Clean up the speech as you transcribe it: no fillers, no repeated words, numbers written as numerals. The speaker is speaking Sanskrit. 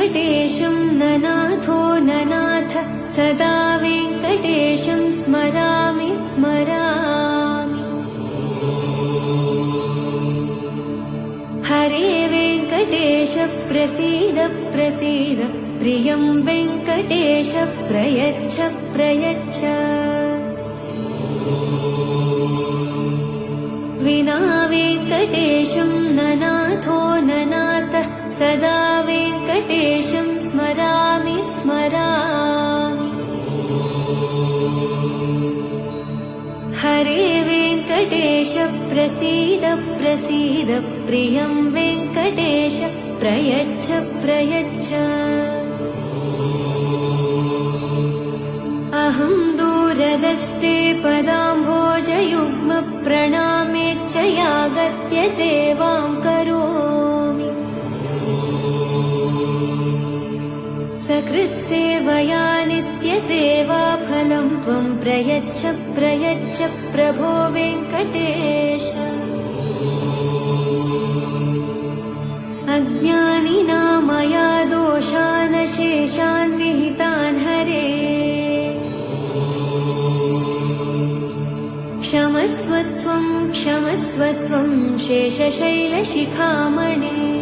वेङ्कटेशं ननाथो ननाथ सदा वेङ्कटेशं स्मरामि स्मरामि। हरे वेङ्कटेश प्रसीद प्रसीद प्रियं वेङ्कटेश प्रयच्छ प्रयच्छ। विना वेङ्कटेशं ननाथो ननाथ सदा वेङ्कटेशं स्मरामि स्मरामि। हरे वेङ्कटेश प्रसीद प्रसीद प्रियं वेङ्कटेश प्रयच्छ प्रयच्छ। अहं दूरदस्ते पदाम्भोजयुग्म प्रणामेच्च यागत्य सेवां करोमि। सकृत्सेवया नित्यसेवाफलं त्वं प्रयच्छ प्रयच्छ प्रभो वेङ्कटेश। अज्ञानिना मया दोषान् शेषान् विहितान् हरे क्षमस्व त्वं शेषशैलशिखामणे।